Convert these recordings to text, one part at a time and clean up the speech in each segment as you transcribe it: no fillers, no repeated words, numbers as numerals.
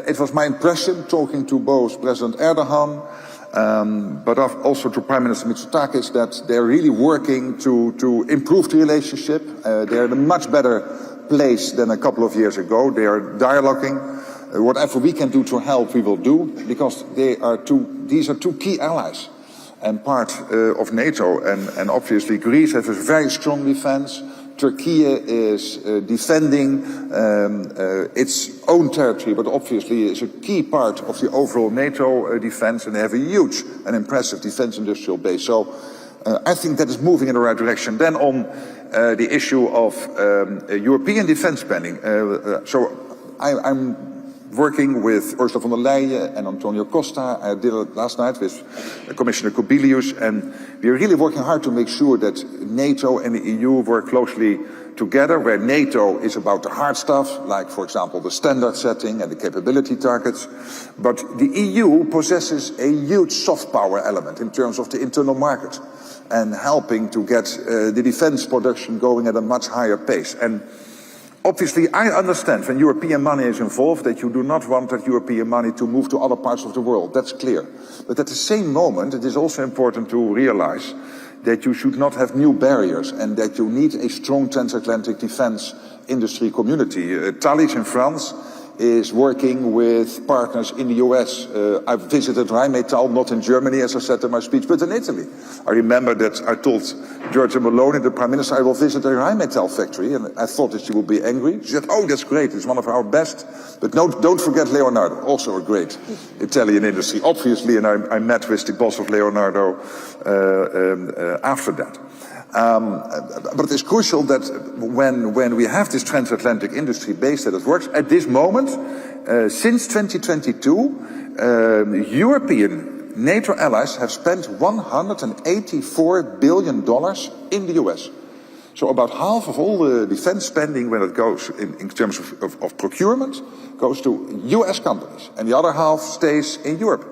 it was my impression, talking to both President Erdogan, but also to Prime Minister Mitsotakis, that they're really working to improve the relationship. They're in a much better place than a couple of years ago. They are dialoguing. Whatever we can do to help, we will do, because these are two key allies and part of NATO. And obviously Greece has a very strong defense. Turkey is defending its own territory, but obviously is a key part of the overall NATO defense, and they have a huge and impressive defense industrial base. So I think that is moving in the right direction. Then on the issue of European defense spending, I'm working with Ursula von der Leyen and Antonio Costa. I did it last night with Commissioner Kubilius, and we are really working hard to make sure that NATO and the EU work closely together, where NATO is about the hard stuff, like, for example, the standard setting and the capability targets. But the EU possesses a huge soft power element in terms of the internal market and helping to get the defense production going at a much higher pace. And obviously, I understand when European money is involved that you do not want that European money to move to other parts of the world. That's clear. But at the same moment, it is also important to realize that you should not have new barriers and that you need a strong transatlantic defense industry community. Thalys in France is working with partners in the US. I've visited Rheinmetall, not in Germany, as I said in my speech, but in Italy. I remember that I told Giorgia Meloni, the Prime Minister, I will visit a Rheinmetall factory, and I thought that she would be angry. She said, oh, that's great, it's one of our best. But no, don't forget Leonardo, also a great Italian industry, obviously, and I met with the boss of Leonardo after that. But it is crucial that when we have this transatlantic industry base, that it works. At this moment, since 2022, European NATO allies have spent $184 billion in the US. So about half of all the defense spending, when it goes in terms of procurement, goes to US companies, and the other half stays in Europe.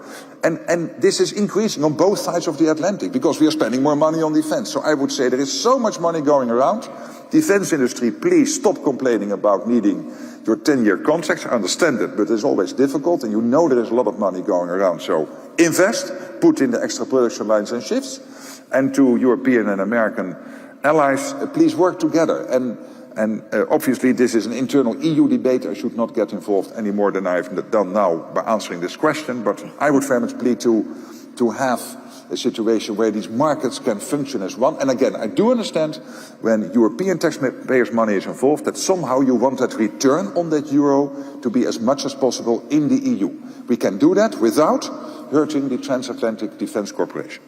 And this is increasing on both sides of the Atlantic, because we are spending more money on defense. So I would say there is so much money going around. Defense industry, please stop complaining about needing your 10-year contracts. I understand it, but it's always difficult, and you know there is a lot of money going around. So invest, put in the extra production lines and shifts, and to European and American allies, please work together. And obviously this is an internal EU debate. I should not get involved any more than I've done now by answering this question, but I would very much plead to have a situation where these markets can function as one. And again, I do understand when European taxpayers' money is involved that somehow you want that return on that euro to be as much as possible in the EU. We can do that without hurting the transatlantic defense cooperation.